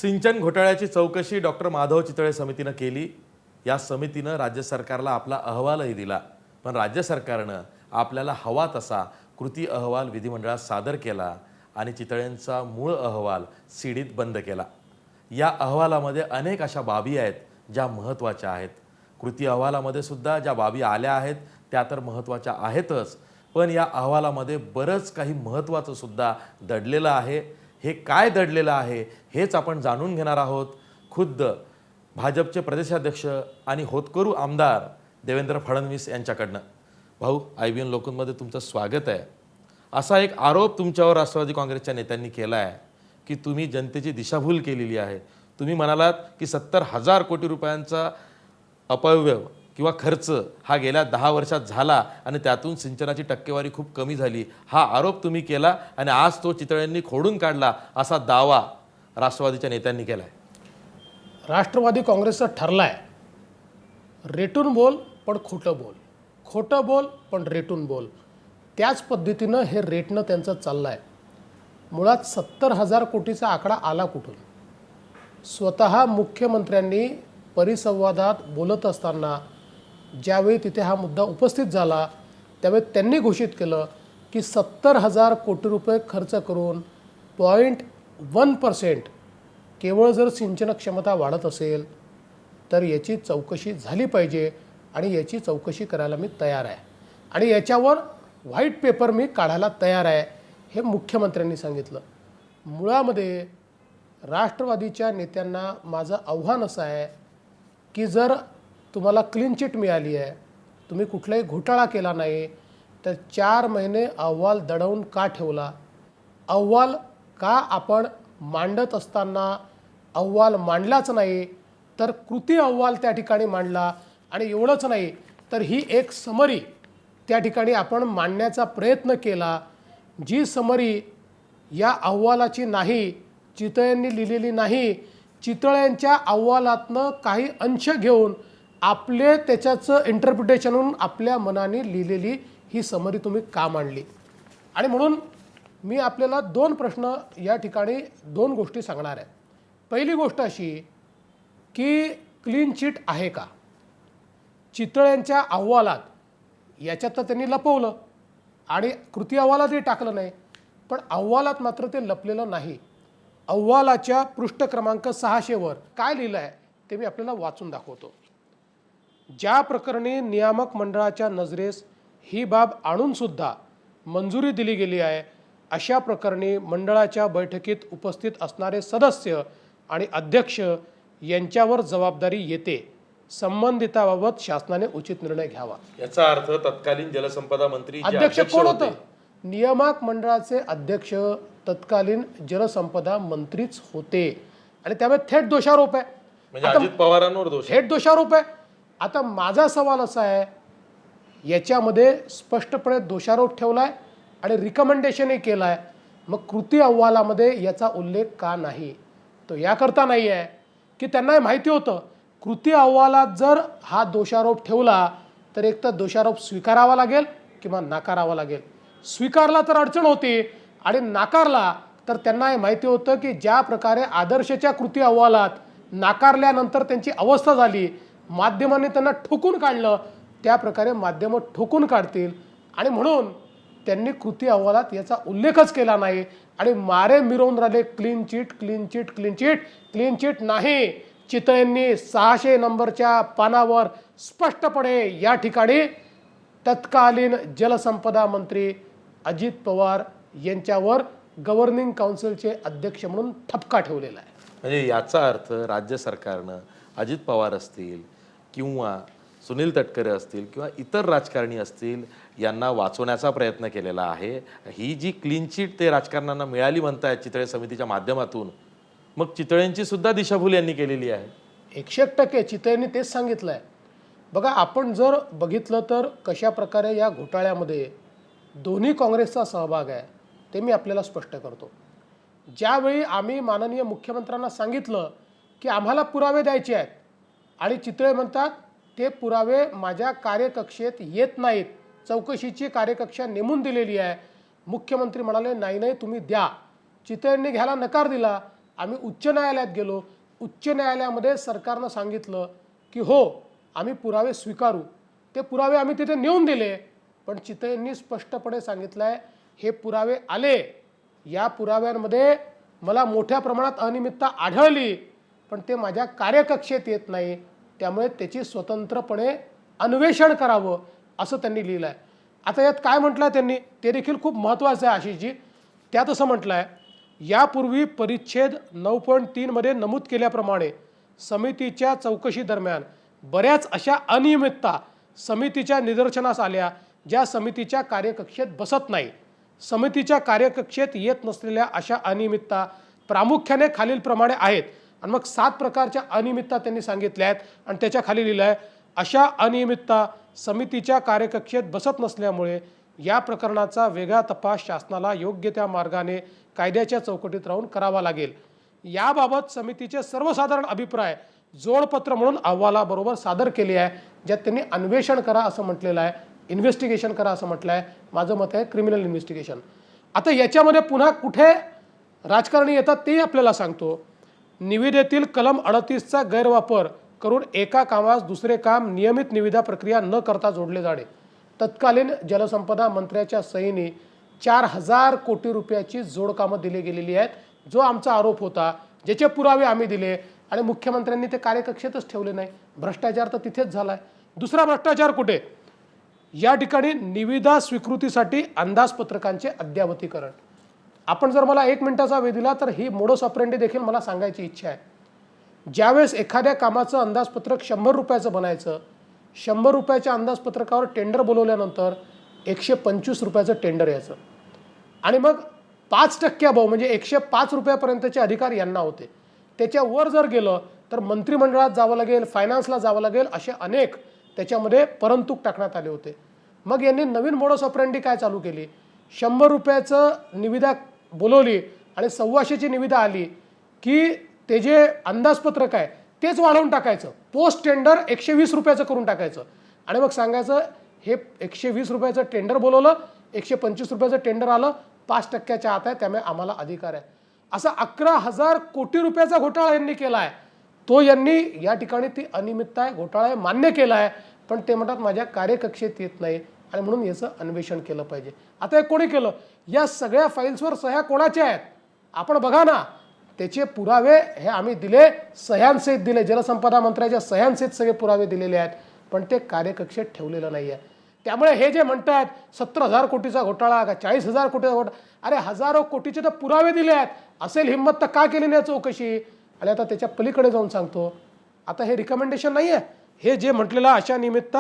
सिंचन घोटाळ्याची चौकशी डॉक्टर माधव चितळे समितीनं केली। या समितीनं राज्य सरकारला आपला अहवालही दिला, पण राज्य सरकारनं आपल्याला हवा तसा कृती अहवाल विधिमंडळात सादर केला आणि चितळेंचा मूळ अहवाल सीडीत बंद केला। या अहवालामध्ये अनेक अशा बाबी आहेत ज्या महत्त्वाच्या आहेत। कृती अहवालामध्ये सुद्धा ज्या बाबी आल्या आहेत त्या तर महत्त्वाच्या आहेतच, पण या अहवालामध्ये बरंच काही महत्त्वाचं सुद्धा दडलेलं आहे। हे काय दडलेलं आहे हेच आपण जाणून घेणार आहोत खुद्द भाजपचे प्रदेशाध्यक्ष आणि होतकरू आमदार देवेंद्र फडणवीस यांच्याकडनं। भाऊ, IBN लोकमतमध्ये तुमचं स्वागत आहे। असा एक आरोप तुमच्यावर राष्ट्रवादी काँग्रेसच्या नेत्यांनी केला आहे की तुम्ही जनतेची दिशाभूल केलेली आहे। तुम्ही म्हणालात की 70,000 कोटी रुपयांचा अपव्यय किंवा खर्च हा गेल्या 10 वर्षात झाला आणि त्यातून सिंचनाची टक्केवारी खूप कमी झाली, हा आरोप तुम्ही केला आणि आज तो चितळेंनी खोडून काढला असा दावा राष्ट्रवादीच्या नेत्यांनी केलाय। राष्ट्रवादी काँग्रेसचं ठरलाय रेटून बोल पण खोटं बोल, खोटं बोल पण रेटून बोल। त्याच पद्धतीनं हे रेटणं त्यांचं चाललं आहे। मुळात 70,000 कोटीचा आकडा आला कुठून? स्वतः मुख्यमंत्र्यांनी परिसंवादात बोलत असताना ज्यावेळी तिथे हा मुद्दा उपस्थित झाला त्यावेळी त्यांनी घोषित केलं की 70,000 कोटी रुपये खर्च करून 0.1% केवळ जर सिंचन क्षमता वाढत असेल तर याची चौकशी झाली पाहिजे आणि याची चौकशी करायला मी तयार आहे आणि याच्यावर व्हाईट पेपर मी काढायला तयार आहे, हे मुख्यमंत्र्यांनी सांगितलं। मुळामध्ये राष्ट्रवादीच्या नेत्यांना माझं आव्हान असं आहे की जर तुम्हाला क्लीन चिट मिळाली आहे, तुम्ही कुठलाही घोटाळा केला नाही, तर 4 महिने अहवाल दडवून का ठेवला? अहवाल का आपण मांडत असताना अहवाल मांडलाच नाही तर कृती अहवाल त्या ठिकाणी मांडला? आणि एवढंच नाही तर ही एक समरी त्या ठिकाणी आपण मांडण्याचा प्रयत्न केला, जी समरी या अहवालाची नाही, चितळेंनी लिहिलेली नाही, चितळेंच्या अहवालातनं काही अंश घेऊन आपले त्याच्याचं इंटरप्रिटेशन होऊन आपल्या मनाने लिहिलेली ही समरी तुम्ही का मांडली? आणि म्हणून मी आपल्याला 2 प्रश्न या ठिकाणी 2 गोष्टी सांगणार आहे। पहिली गोष्ट अशी की क्लीन चिट आहे का? चितळेंच्या अहवालात याच्यात तर त्यांनी लपवलं आणि कृती अहवालातही टाकलं नाही, पण अहवालात मात्र ते लपलेलं नाही। अहवालाच्या पृष्ठ क्रमांक 600 वर काय लिहिलं आहे ते मी आपल्याला वाचून दाखवतो। ज्या प्रकरणी नियामक मंडळाच्या नजरेस ही बाब आणून सुद्धा मंजुरी दिली गेली आहे, अशा प्रकरणी मंडळाच्या बैठकीत उपस्थित असणारे सदस्य आणि अध्यक्ष यांच्यावर जबाबदारी येते। संबंधिताबाबत शासनाने उचित निर्णय घ्यावा। याचा अर्थ तत्कालीन जलसंपदा मंत्री अध्यक्ष कोण होते? नियामक मंडळाचे अध्यक्ष तत्कालीन जलसंपदा मंत्रीच होते आणि त्यामुळे थेट दोषारोप आहे, म्हणजे अजित पवारांवर दोष, थेट दोषारोप आहे। आता माझा सवाल असा आहे, याच्यामध्ये स्पष्टपणे दोषारोप ठेवलाय आणि रिकमेंडेशनही केलाय, मग कृती अहवालामध्ये याचा उल्लेख का नाही? तो याकरता नाही आहे की त्यांना माहिती होतं कृती अहवालात जर हा दोषारोप ठेवला तर एक तर दोषारोप स्वीकारावा लागेल किंवा नाकारावा लागेल। स्वीकारला तर अडचण होती आणि नाकारला तर त्यांना हे माहिती होतं की ज्या प्रकारे आदर्शच्या कृती अहवालात नाकारल्यानंतर त्यांची अवस्था झाली, माध्यमांनी त्यांना ठोकून काढलं, त्या प्रकारे माध्यमं ठोकून काढतील आणि म्हणून त्यांनी कृती अहवालात याचा उल्लेखच केला नाही आणि मारे मिरवून राहिले clean chit, clean chit, clean chit. Clean chit नाही, चितळेंनी 600 नंबरच्या पानावर स्पष्टपणे या ठिकाणी तत्कालीन जलसंपदा मंत्री अजित पवार यांच्यावर गव्हर्निंग काउन्सिलचे अध्यक्ष म्हणून ठपका ठेवलेला आहे। म्हणजे याचा अर्थ राज्य सरकारनं अजित पवार असतील किंवा सुनील तटकरे असतील किंवा इतर राजकारणी असतील यांना वाचवण्याचा प्रयत्न केलेला आहे। ही जी क्लीन चिट ते राजकारण्यांना मिळाली म्हणतायत चितळे समितीच्या माध्यमातून, मग चितळेंची सुद्धा दिशाभूल यांनी केलेली आहे। 100% चितळेंनी तेच सांगितलं आहे। बघा, आपण जर बघितलं तर कशा प्रकारे या घोटाळ्यामध्ये दोन्ही काँग्रेसचा सहभाग आहे ते मी आपल्याला स्पष्ट करतो। ज्यावेळी आम्ही माननीय मुख्यमंत्र्यांना सांगितलं की आम्हाला पुरावे द्यायचे आहेत आणि चितळे म्हणतात ते पुरावे माझ्या कार्यकक्षेत येत नाहीत, चौकशीची कार्यकक्षा नेमून दिलेली आहे। मुख्यमंत्री म्हणाले नाही नाही तुम्ही द्या। चितळेंनी घ्यायला नकार दिला आम्ही उच्च न्यायालयात गेलो. उच्च न्यायालयामध्ये सरकारनं सांगितलं की हो आम्ही पुरावे स्वीकारू. ते पुरावे आम्ही तिथे नेऊन दिले. पण चितळेंनी स्पष्टपणे सांगितलं आहे हे पुरावे आले, या पुराव्यांमध्ये मला मोठ्या प्रमाणात अनियमितता आढळली, पण ते माझ्या कार्यकक्षेत येत नाही, त्यामुळे त्याची स्वतंत्रपणे अन्वेषण करावं असं त्यांनी लिहिलं आहे. आता यात काय म्हटलं आहे त्यांनी ते देखील खूप महत्त्वाचं आहे आशिषजी. त्यात असं म्हटलं आहे, यापूर्वी परिच्छेद 9.3 मध्ये नमूद केल्याप्रमाणे समितीच्या चौकशी दरम्यान बऱ्याच अशा अनियमितता समितीच्या निदर्शनास आल्या ज्या समितीच्या कार्यकक्षेत बसत नाही. समितीच्या कार्यकक्षेत येत नसलेल्या अशा अनियमितता प्रामुख्याने खालीलप्रमाणे आहेत. आणि मग 7 प्रकारच्या अनियमितता त्यांनी सांगितल्या आहेत आणि त्याच्या खाली लिहिलं आहे, अशा अनियमितता समितीच्या कार्यकक्षेत बसत नसल्यामुळे या प्रकरणाचा वेगळा तपास शासनाला योग्य त्या मार्गाने कायद्याच्या चौकटीत राहून करावा लागेल. याबाबत समितीचे सर्वसाधारण अभिप्राय जोडपत्र म्हणून अहवालाबरोबर सादर केले आहे, ज्यात त्यांनी अन्वेषण करा असं म्हटलेलं आहे, इन्व्हेस्टिगेशन करा असं म्हटलं आहे. माझं मत आहे क्रिमिनल इन्व्हेस्टिगेशन. आता याच्यामध्ये पुन्हा कुठे राजकारणी येतात तेही आपल्याला सांगतो. निविदेतील कलम 38चा गैरवापर करून एका कामास दुसरे काम नियमित निविदा प्रक्रिया न करता जोडले जाणे. तत्कालीन जलसंपदा मंत्र्याच्या सहीने 4,000 कोटी रुपयाची जोडकामं दिली गेलेली आहेत, जो आमचा आरोप होता, ज्याचे पुरावे आम्ही दिले आणि मुख्यमंत्र्यांनी ते कार्यकक्षेतच ठेवले नाही. भ्रष्टाचार तर तिथेच झाला आहे. दुसरा भ्रष्टाचार कुठे? या ठिकाणी निविदा स्वीकृतीसाठी अंदाजपत्रकांचे अद्यावतीकरण. आपण जर मला 1 मिनिटाचा वेळ दिला तर ही मोडस ऑपरेंडी देखील मला सांगायची इच्छा आहे. ज्यावेळेस एखाद्या कामाचं अंदाजपत्रक 100 रुपयाचं बनायचं, 100 रुपयाच्या अंदाजपत्रकावर टेंडर बोलवल्यानंतर 125 रुपयाचं टेंडर यायचं आणि मग 5% भाव म्हणजे 105 रुपयापर्यंतचे अधिकार यांना होते. त्याच्यावर जर गेलं तर मंत्रिमंडळात जावं लागेल, फायनान्सला जावं लागेल, असे अनेक त्याच्यामध्ये परंतुक टाकण्यात आले होते. मग यांनी नवीन मोडस ऑपरेंडी काय चालू केली, 100 रुपयाचं निविदा बोलवली आणि 125ची निविदा आली की ते जे अंदाजपत्रक आहे तेच वाढवून टाकायचं, पोस्ट टेंडर 120 रुपयाचं करून टाकायचं आणि मग सांगायचं हे 120 रुपयाचं टेंडर बोलवलं, 125 रुपयाचं टेंडर आलं, 5%च्या आत आहे, त्यामुळे आम्हाला अधिकार आहे. असा 11,000 कोटी रुपयाचा घोटाळा यांनी केला आहे. तो यांनी या ठिकाणी ती अनियमितता आहे, घोटाळा आहे मान्य केला आहे, पण ते म्हणतात माझ्या कार्यकक्षेत येत नाही आणि म्हणून याचं अन्वेषण केलं पाहिजे. आता हे कोणी केलं? या सगळ्या फाईल्सवर सह्या कोणाच्या आहेत आपण बघा ना. त्याचे पुरावे हे आम्ही दिले, सह्यांसहित दिले, जलसंपदा मंत्र्याच्या सह्यांसहित सगळे पुरावे दिलेले आहेत, पण ते कार्यकक्षेत ठेवलेलं नाही आहे. त्यामुळे हे जे म्हणतात 17,000 कोटीचा घोटाळा का 40,000 कोटीचा घोटाळा, अरे हजारो कोटीचे तर पुरावे दिले आहेत. असेल हिंमत तर का केली नाही चौकशी? आणि आता त्याच्या पलीकडे जाऊन सांगतो, आता हे रिकमेंडेशन नाही आहे, हे जे म्हटलेलं अशा निमित्त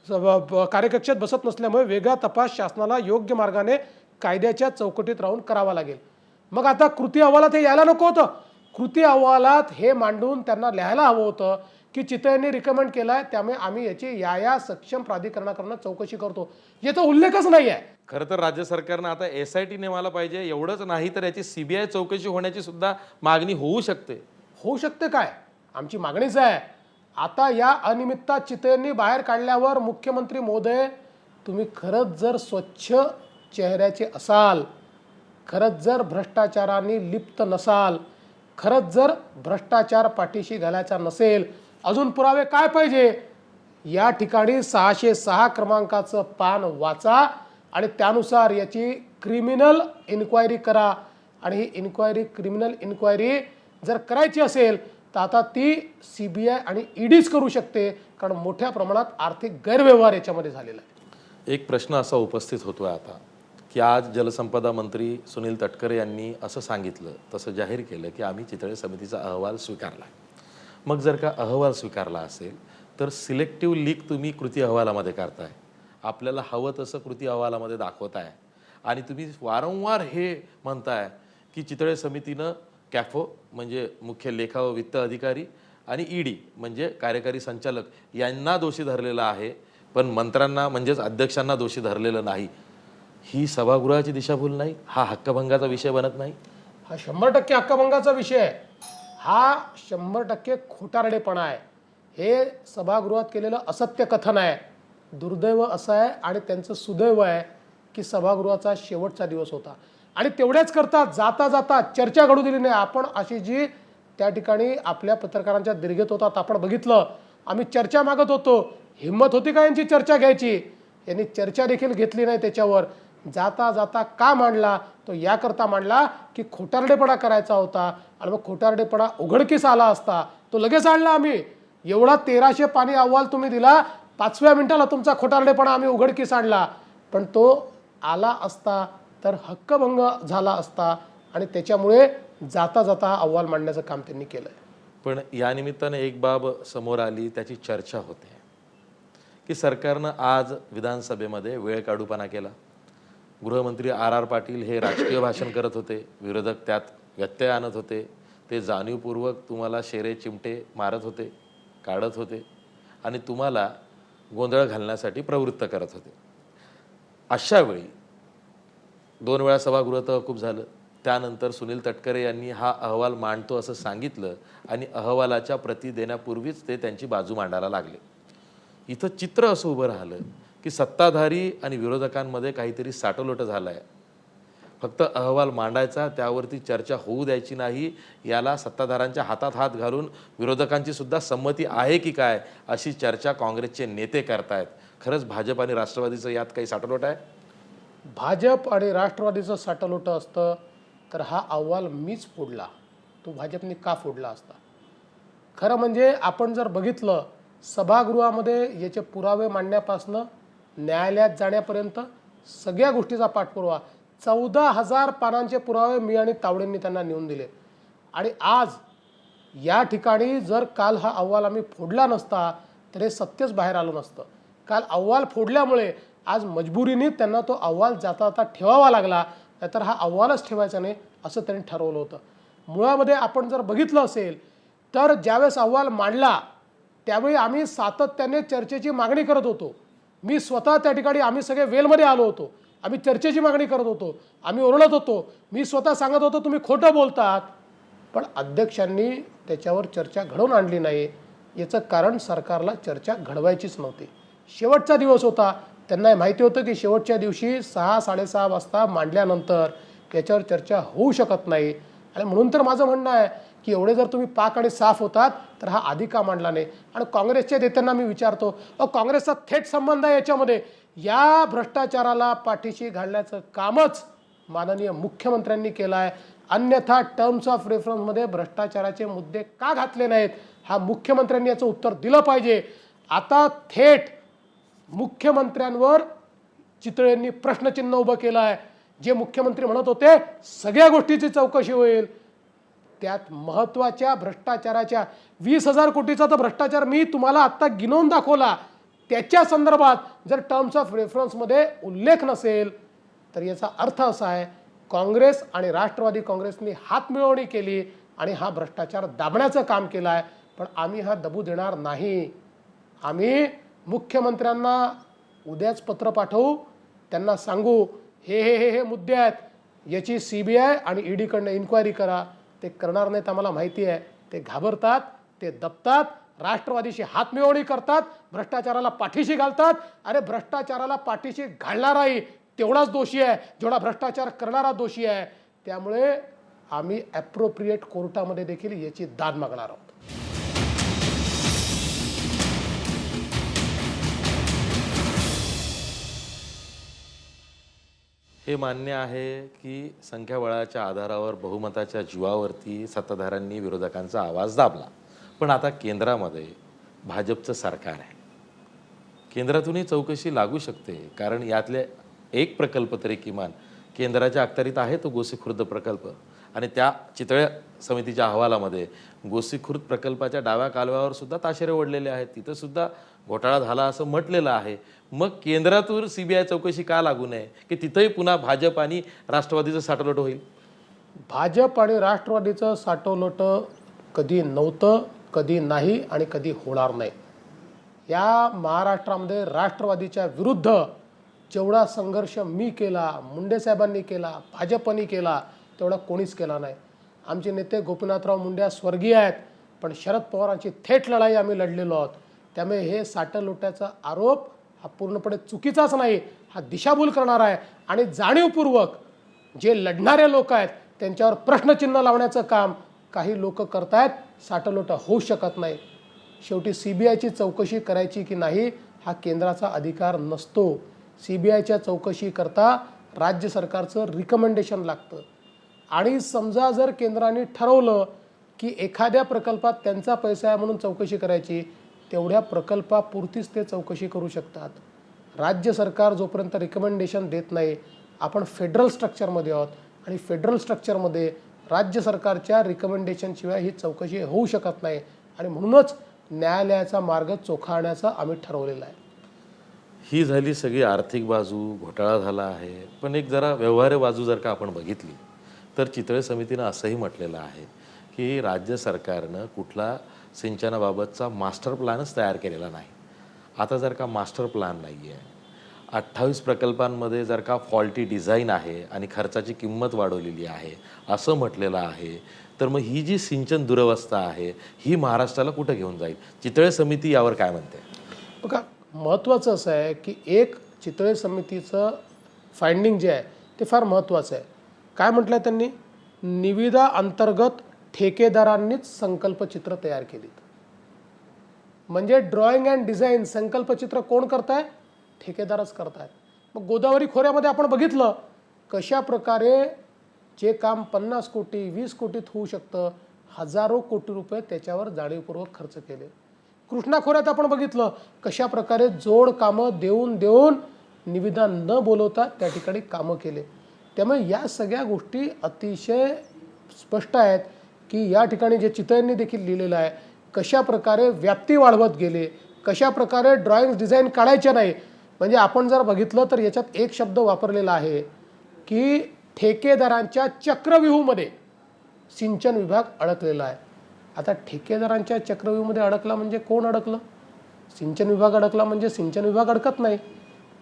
कार्यकक्षेत बसत नसल्यामुळे वेगळा तपास शासनाला योग्य मार्गाने कायद्याच्या चौकटीत राहून करावा लागेल. मग आता कृती अहवालात हे यायला नको होतं? कृती अहवालात हे मांडून त्यांना लिहायला हवं होतं की चितळेंनी रिकमेंड केलं आहे, त्यामुळे आम्ही याची या सक्षम प्राधिकरणाकडून चौकशी करतो. याचा उल्लेखच नाही आहे. खरं तर राज्य सरकारनं आता SIT नेमायला पाहिजे. एवढंच नाही तर याची CBI चौकशी होण्याची सुद्धा मागणी होऊ शकते. होऊ शकते काय? आमची मागणीच आहे. आता या अनियमितता चितळेंनी बाहेर काढल्यावर मुख्यमंत्री महोदय, तुम्ही खरंच जर स्वच्छ चेहऱ्याचे असाल, खरंच जर भ्रष्टाचाराने लिप्त नसाल, खरंच जर भ्रष्टाचार पाठीशी घालायचा नसेल, अजून पुरावे काय पाहिजे? या ठिकाणी 606 क्रमांकाचं पान वाचा आणि त्यानुसार याची क्रिमिनल इन्क्वायरी करा. आणि ही इन्क्वायरी क्रिमिनल इन्क्वायरी जर करायची असेल तर आता ती CBI आणि EDच करू शकते, कारण मोठ्या प्रमाणात आर्थिक गैरव्यवहार याच्यामध्ये झालेला आहे. एक प्रश्न असा उपस्थित होतोय आता की आज जलसंपदा मंत्री सुनील तटकरे यांनी असं सांगितलं, तसं जाहीर केलं की आम्ही चितळे समितीचा अहवाल स्वीकारला. मग जर का अहवाल स्वीकारला असेल तर सिलेक्टिव्ह लीक तुम्ही कृती अहवालामध्ये करताय, आपल्याला हवं तसं कृती अहवालामध्ये दाखवताय आणि तुम्ही वारंवार हे म्हणताय की चितळे समितीनं कॅफो म्हणजे मुख्य लेखा व वित्त अधिकारी आणि ED म्हणजे कार्यकारी संचालक यांना दोषी धरलेलं आहे, पण मंत्र्यांना म्हणजेच अध्यक्षांना दोषी धरलेलं नाही. ही सभागृहाची दिशाभूल नाही? हा हक्कभंगाचा विषय बनत नाही? हा 100% हक्कभंगाचा विषय आहे. हा 100% खोटारडेपणा आहे. हे सभागृहात केलेलं असत्य कथन आहे. दुर्दैव असं आहे आणि त्यांचं सुदैव आहे की सभागृहाचा शेवटचा दिवस होता. आणि तेवढेच करता जाता जाता चर्चा घडू दिली नाही. आपण अशी जी त्या ठिकाणी आपल्या पत्रकारांच्या दीर्घेत होतात आपण बघितलं. आम्ही चर्चा मागत होतो, हिंमत होती का यांची चर्चा घ्यायची? यांनी चर्चा देखील घेतली नाही त्याच्यावर. जाता जाता का मांडला? तो याकरता मांडला की खोटारडेपणा करायचा होता आणि मग खोटारडेपणा उघडकीस आला असता तो लगेच आणला आम्ही. एवढा 1300 पानी अहवाल तुम्ही दिला, 5व्या मिनिटाला तुमचा खोटारडेपणा आम्ही उघडकीस आणला. पण तो आला असता तर हक्कभंग झाला असता आणि त्याच्यामुळे जाता जाता हा अहवाल मांडण्याचं काम त्यांनी केलं. पण या निमित्तानं एक बाब समोर आली, त्याची चर्चा होते की सरकारनं आज विधानसभेमध्ये वेळ काढूपणा केला. गृहमंत्री आर पाटील हे राजकीय भाषण करत होते, विरोधक त्यात व्यत्यय आणत होते. ते जाणीवपूर्वक तुम्हाला शेरे चिमटे मारत होते, काढत होते आणि तुम्हाला गोंधळ घालण्यासाठी प्रवृत्त करत होते. अशा वेळी 2 वेळा सभागृह तहकूब झालं. त्यानंतर सुनील तटकरे यांनी हा अहवाल मांडतो असं सांगितलं आणि अहवालाच्या प्रती देण्यापूर्वीच ते त्यांची बाजू मांडायला लागले. इथं चित्र असं उभं राहिलं की सत्ताधारी आणि विरोधकांमध्ये काहीतरी साटलोट झालं आहे. फक्त अहवाल मांडायचा, त्यावरती चर्चा होऊ द्यायची नाही, याला सत्ताधाऱ्यांच्या हातात हात घालून विरोधकांची सुद्धा संमती आहे की काय अशी चर्चा काँग्रेसचे नेते करतायत. खरंच भाजप आणि राष्ट्रवादीचं यात काही साटलोट आहे? भाजप आणि राष्ट्रवादीचं साटलोट असतं तर हा अहवाल मीच फोडला, तो भाजपने का फोडला असता? खरं म्हणजे आपण जर बघितलं सभागृहामध्ये याचे पुरावे मांडण्यापासनं न्यायालयात जाण्यापर्यंत सगळ्या गोष्टीचा पाठपुरावा 14,000 पानांचे पुरावे मी आणि तावडेंनी त्यांना नेऊन दिले. आणि आज या ठिकाणी जर काल हा अहवाल आम्ही फोडला नसता तर हे सत्यच बाहेर आलं नसतं. काल अहवाल फोडल्यामुळे आज मजबुरीने त्यांना तो अहवाल जाता जाता ठेवावा लागला, नाहीतर हा अहवालच ठेवायचा नाही असं त्यांनी ठरवलं होतं. मुळामध्ये आपण जर बघितलं असेल तर ज्यावेळेस अहवाल मांडला त्यावेळी आम्ही सातत्याने चर्चेची मागणी करत होतो. मी स्वतः त्या ठिकाणी आम्ही सगळे वेलमध्ये आलो होतो, आम्ही चर्चेची मागणी करत होतो, आम्ही ओरडत होतो, मी स्वतः सांगत होतो तुम्ही खोटं बोलतात. पण अध्यक्षांनी त्याच्यावर चर्चा घडवून आणली नाही. याचं कारण सरकारला चर्चा घडवायचीच नव्हती. शेवटचा दिवस होता, त्यांना माहिती होतं की शेवटच्या दिवशी 6-6:30 वाजता मांडल्यानंतर याच्यावर चर्चा होऊ शकत नाही. आणि म्हणून तर माझं म्हणणं आहे की एवढे जर तुम्ही पाक आणि साफ होतात तर हा आधी का मांडला नाही? आणि काँग्रेसच्या नेत्यांना मी विचारतो, काँग्रेसचा थेट संबंध आहे याच्यामध्ये. या भ्रष्टाचाराला पाठीशी घालण्याचं कामच माननीय मुख्यमंत्र्यांनी केलं आहे. अन्यथा टर्म्स ऑफ रेफरन्समध्ये भ्रष्टाचाराचे मुद्दे का घातले नाहीत? हा मुख्यमंत्र्यांनी याचं उत्तर दिलं पाहिजे. आता थेट मुख्यमंत्र्यांवर चितळेंनी प्रश्नचिन्ह उभं केलं आहे. जे मुख्यमंत्री म्हणत होते सगळ्या गोष्टीची चौकशी होईल, त्यात महत्त्वाच्या भ्रष्टाचाराच्या 20,000 कोटीचा तर भ्रष्टाचार मी तुम्हाला आत्ता गिनवून दाखवला, त्याच्या संदर्भात जर टर्म्स ऑफ रेफरन्समध्ये उल्लेख नसेल तर याचा अर्थ असा आहे काँग्रेस आणि राष्ट्रवादी काँग्रेसने हातमिळवणी केली आणि हा भ्रष्टाचार दाबण्याचं काम केलं आहे. पण आम्ही हा दबू देणार नाही. आम्ही मुख्यमंत्र्यांना उद्याच पत्र पाठवू, त्यांना सांगू हे हे हे हे मुद्दे आहेत, याची CBI आणि EDकडनं इन्क्वायरी करा. ते करणार नाहीत आम्हाला माहिती आहे. ते घाबरतात, ते दबतात, राष्ट्रवादीशी हातमिळवणी करतात, भ्रष्टाचाराला पाठीशी घालतात. अरे भ्रष्टाचाराला पाठीशी घालणाराही तेवढाच दोषी आहे जेवढा भ्रष्टाचार करणारा दोषी आहे. त्यामुळे आम्ही ॲप्रोप्रिएट कोर्टामध्ये देखील याची दाद मागणार आहोत. हे मान्य आहे की संख्याबळाच्या आधारावर बहुमताच्या जीवावरती सत्ताधाऱ्यांनी विरोधकांचा आवाज दाबला. पण आता केंद्रामध्ये भाजपचं सरकार आहे, केंद्रातूनही चौकशी लागू शकते. कारण यातले एक प्रकल्प तरी किमान केंद्राच्या अखत्यारीत आहे, तो गोसीखुर्द प्रकल्प. आणि त्या चितळे समितीच्या अहवालामध्ये गोसीखुर्द प्रकल्पाच्या डाव्या कालव्यावर सुद्धा ताशेरे ओढलेले आहेत, तिथं सुद्धा घोटाळा झाला असं म्हटलेलं आहे. मग केंद्रातून CBI चौकशी का लागू नये की तिथंही पुन्हा भाजप आणि राष्ट्रवादीचं साटलोट होईल? भाजप आणि राष्ट्रवादीचं साटलोट कधी नव्हतं, कधी नाही आणि कधी होणार नाही. या महाराष्ट्रामध्ये राष्ट्रवादीच्या विरुद्ध जेवढा संघर्ष मी केला, मुंडे साहेबांनी केला, भाजपनी केला, तेवढा कोणीच केला नाही. आमचे नेते गोपीनाथराव मुंडे स्वर्गीय आहेत, पण शरद पवारांची थेट लढाई आम्ही लढलेलो आहोत. त्यामुळे हे साटलोट्याचा आरोप हा पूर्णपणे चुकीचाच नाही, हा दिशाभूल करणारा आहे. आणि जाणीवपूर्वक जे लढणारे लोक आहेत त्यांच्यावर प्रश्नचिन्ह लावण्याचं काम काही लोक करतायत. साटलोट होऊ शकत नाही. शेवटी CBIची चौकशी करायची की नाही हा केंद्राचा अधिकार नसतो. CBIच्या चौकशीकरता राज्य सरकारचं रिकमेंडेशन लागतं. आणि समजा जर केंद्राने ठरवलं की एखाद्या प्रकल्पात त्यांचा पैसा आहे म्हणून चौकशी करायची, तेवढ्या प्रकल्पापुरतीच ते चौकशी करू शकतात. राज्य सरकार जोपर्यंत रिकमेंडेशन देत नाही, आपण फेडरल स्ट्रक्चरमध्ये आहोत आणि फेडरल स्ट्रक्चरमध्ये राज्य सरकारच्या रिकमेंडेशनशिवाय ही चौकशी होऊ शकत नाही. आणि म्हणूनच न्यायालयाचा मार्ग चोखाळण्याचं आम्ही ठरवलेलं आहे. ही झाली सगळी आर्थिक बाजू, घोटाळा झाला आहे. पण एक जरा व्यवहार्य बाजू जर का आपण बघितली तर चितळे समितीनं असंही म्हटलेलं आहे की राज्य सरकारनं कुठला सिंचनाबाबतचा मास्टर प्लॅनच तयार केलेला नाही. आता जर का मास्टर प्लॅन नाही आहे, 28 प्रकल्पांमध्ये जर का फॉल्टी डिझाईन आहे आणि खर्चाची किंमत वाढवलेली आहे असं म्हटलेलं आहे, तर मग ही जी सिंचन दुरवस्था आहे ही महाराष्ट्राला कुठं घेऊन जाईल? चितळे समिती यावर काय म्हणते? बघा, महत्त्वाचं असं आहे की एक चितळे समितीचं फाइंडिंग जे आहे ते फार महत्त्वाचं आहे. काय म्हटलं त्यांनी? निविदा अंतर्गत ठेकेदारांनीच संकल्पचित्र तयार केलीत. म्हणजे ड्रॉइंग अँड डिझाईन संकल्पचित्र कोण करताय? ठेकेदारच करतायत. मग गोदावरी खोऱ्यामध्ये आपण बघितलं कशा प्रकारे जे काम 50 कोटी 20 कोटीत होऊ शकतं, हजारो कोटी रुपये त्याच्यावर जाणीवपूर्वक खर्च केले. कृष्णा खोऱ्यात आपण बघितलं कशा प्रकारे जोड कामं देऊन देऊन निविदा न बोलवता त्या ठिकाणी कामं केले. त्यामुळे या सगळ्या गोष्टी अतिशय स्पष्ट आहेत की या ठिकाणी जे चितळेंनी देखील लिहिलेलं आहे कशा प्रकारे व्याप्ती वाढवत गेले, कशा प्रकारे ड्रॉइंग डिझाईन काढायचे नाही. म्हणजे आपण जर बघितलं तर याच्यात एक शब्द वापरलेला आहे की ठेकेदारांच्या चक्रव्यूहामध्ये सिंचन विभाग अडकलेला आहे. आता ठेकेदारांच्या चक्रव्यूहामध्ये अडकला म्हणजे कोण अडकलं? सिंचन विभाग अडकला म्हणजे सिंचन विभाग अडकत नाही.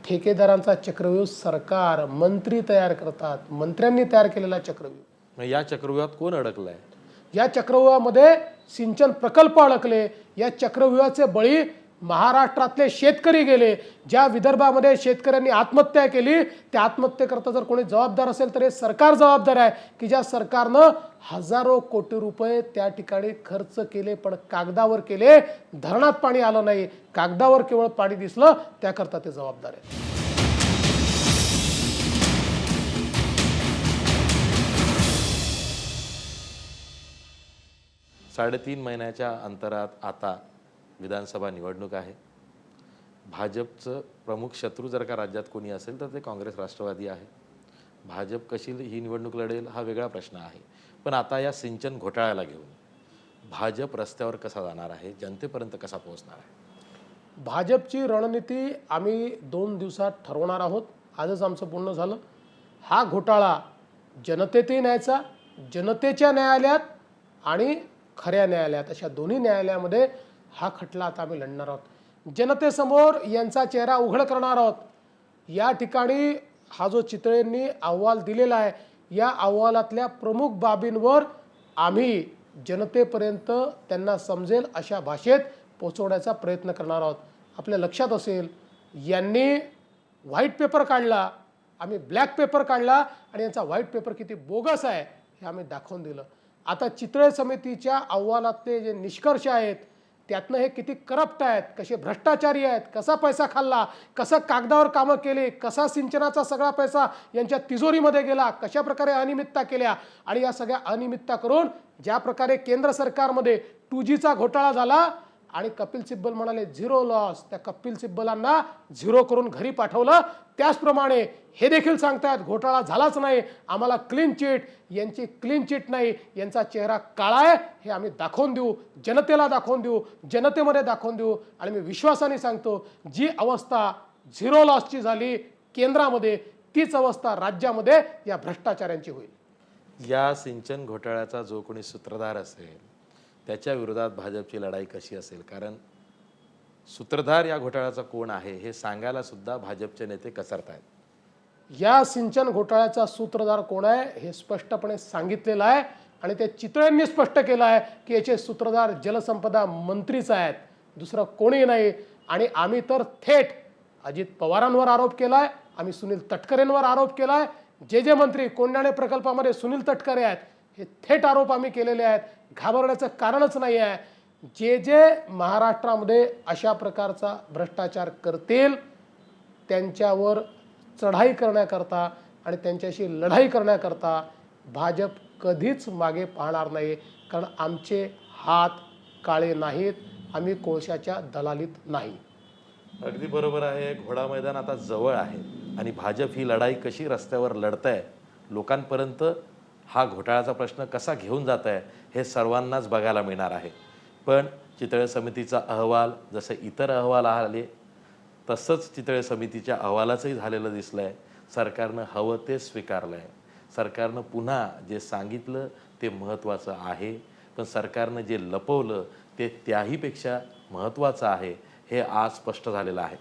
ठेकेदारांचा चक्रव्यूह सरकार, मंत्री तयार करतात. मंत्र्यांनी तयार केलेला चक्रव्यूह. मग या चक्रव्यूहात कोण अडकलाय? या चक्रव्यूहामध्ये सिंचन प्रकल्प अडकले. या चक्रव्यूहाचे बळी महाराष्ट्रातले शेतकरी गेले. ज्या विदर्भामध्ये शेतकऱ्यांनी आत्महत्या केली त्या आत्महत्येकरता जर कोणी जबाबदार असेल तर हे सरकार जबाबदार आहे की ज्या सरकारनं हजारो कोटी रुपये त्या ठिकाणी खर्च केले, पण कागदावर केले. धरणात पाणी आलं नाही, कागदावर केवळ पाणी दिसलं, त्याकरता ते जबाबदार आहे. 3.5 महिन्याच्या अंतरात आता विधानसभा निवडणूक आहे. भाजपचं प्रमुख शत्रू जर का राज्यात कोणी असेल तर ते काँग्रेस राष्ट्रवादी आहे. भाजप कशी ही निवडणूक लढेल हा वेगळा प्रश्न आहे. पण आता या सिंचन घोटाळ्याला घेऊन भाजप रस्त्यावर कसा जाणार आहे, जनतेपर्यंत कसा पोहोचणार आहे? भाजपची रणनीती आम्ही 2 दिवसात ठरवणार आहोत. आजच आमचं बोलणं झालं. हा घोटाळा जनतेतही न्यायचा, जनतेच्या न्यायालयात आणि खऱ्या न्यायालयात अशा दोन्ही न्यायालयामध्ये हा खटला आता आम्ही लढणार आहोत. जनतेसमोर यांचा चेहरा उघड करणार आहोत. या ठिकाणी हा जो चितळेंनी अहवाल दिलेला आहे या अहवालातल्या प्रमुख बाबींवर आम्ही जनतेपर्यंत त्यांना समजेल अशा भाषेत पोहोचवण्याचा प्रयत्न करणार आहोत. आपल्या लक्षात असेल यांनी व्हाईट पेपर काढला, आम्ही ब्लॅक पेपर काढला आणि यांचा व्हाईट पेपर किती बोगस आहे हे आम्ही दाखवून दिलं. आता चितळे समितीच्या अहवालातले जे निष्कर्ष आहेत त्यातनं हे किती करप्ट आहेत, कसे भ्रष्टाचारी आहेत, कसा पैसा खाल्ला, कसं कागदावर कामं केली, कसा सिंचनाचा सगळा पैसा यांच्या तिजोरीमध्ये गेला, कशा प्रकारे अनियमितता केल्या आणि या सगळ्या अनियमितता करून ज्या प्रकारे केंद्र सरकारमध्ये 2Gचा घोटाळा झाला आणि कपिल सिब्बल म्हणाले 0 लॉस, त्या कपिल सिब्बलांना 0 करून घरी पाठवलं. त्याचप्रमाणे हे देखील सांगतायत घोटाळा झालाच नाही, आम्हाला क्लीन चिट. यांची क्लीन चिट नाही, यांचा चेहरा काळा आहे हे आम्ही दाखवून देऊ, जनतेला दाखवून देऊ, जनतेमध्ये दाखवून देऊ. आणि मी विश्वासाने सांगतो जी अवस्था 0 लॉसची झाली केंद्रामध्ये तीच अवस्था राज्यामध्ये या भ्रष्टाचारांची होईल. या सिंचन घोटाळ्याचा जो कोणी सूत्रधार असेल त्याच्या विरोधात भाजपची लढाई कशी असेल? कारण सूत्रधार या घोटाळ्याचा कोण आहे हे सांगायला सुद्धा भाजपचे नेते कचरत आहेत. या सिंचन घोटाळ्याचा सूत्रधार कोण आहे हे स्पष्टपणे सांगितलेलं आहे आणि ते चितळेंनी स्पष्ट केलं आहे की याचे सूत्रधार जलसंपदा मंत्रीच आहेत, दुसरं कोणी नाही. आणि आम्ही तर थेट अजित पवारांवर आरोप केलाय, आम्ही सुनील तटकरेंवर आरोप केलाय. जे मंत्री कोंडाणे प्रकल्पामध्ये सुनील तटकरे आहेत हे थेट आरोप आम्ही केलेले आहेत. घाबरण्याचं कारणच नाही आहे. जे महाराष्ट्रामध्ये अशा प्रकारचा भ्रष्टाचार करतील त्यांच्यावर चढाई करण्याकरता आणि त्यांच्याशी लढाई करण्याकरता भाजप कधीच मागे पाहणार नाही. कारण आमचे हात काळे नाहीत, आम्ही कोळशाच्या दलालीत नाही. अगदी बरोबर आहे. घोडा मैदान आता जवळ आहे आणि भाजप ही लढाई कशी रस्त्यावर लढतंय, लोकांपर्यंत हा घोटाळ्याचा प्रश्न कसा घेऊन जात आहे हे सर्वांनाच बघायला मिळणार आहे. पण चितळे समितीचा अहवाल जसे इतर अहवाल आले तसंच चितळे समितीच्या अहवालाचंही झालेलं दिसलं आहे. सरकारनं हवं ते स्वीकारलं आहे. सरकारनं पुन्हा जे सांगितलं ते महत्त्वाचं आहे, पण सरकारनं जे लपवलं ते त्याहीपेक्षा महत्त्वाचं आहे हे आज स्पष्ट झालेलं आहे.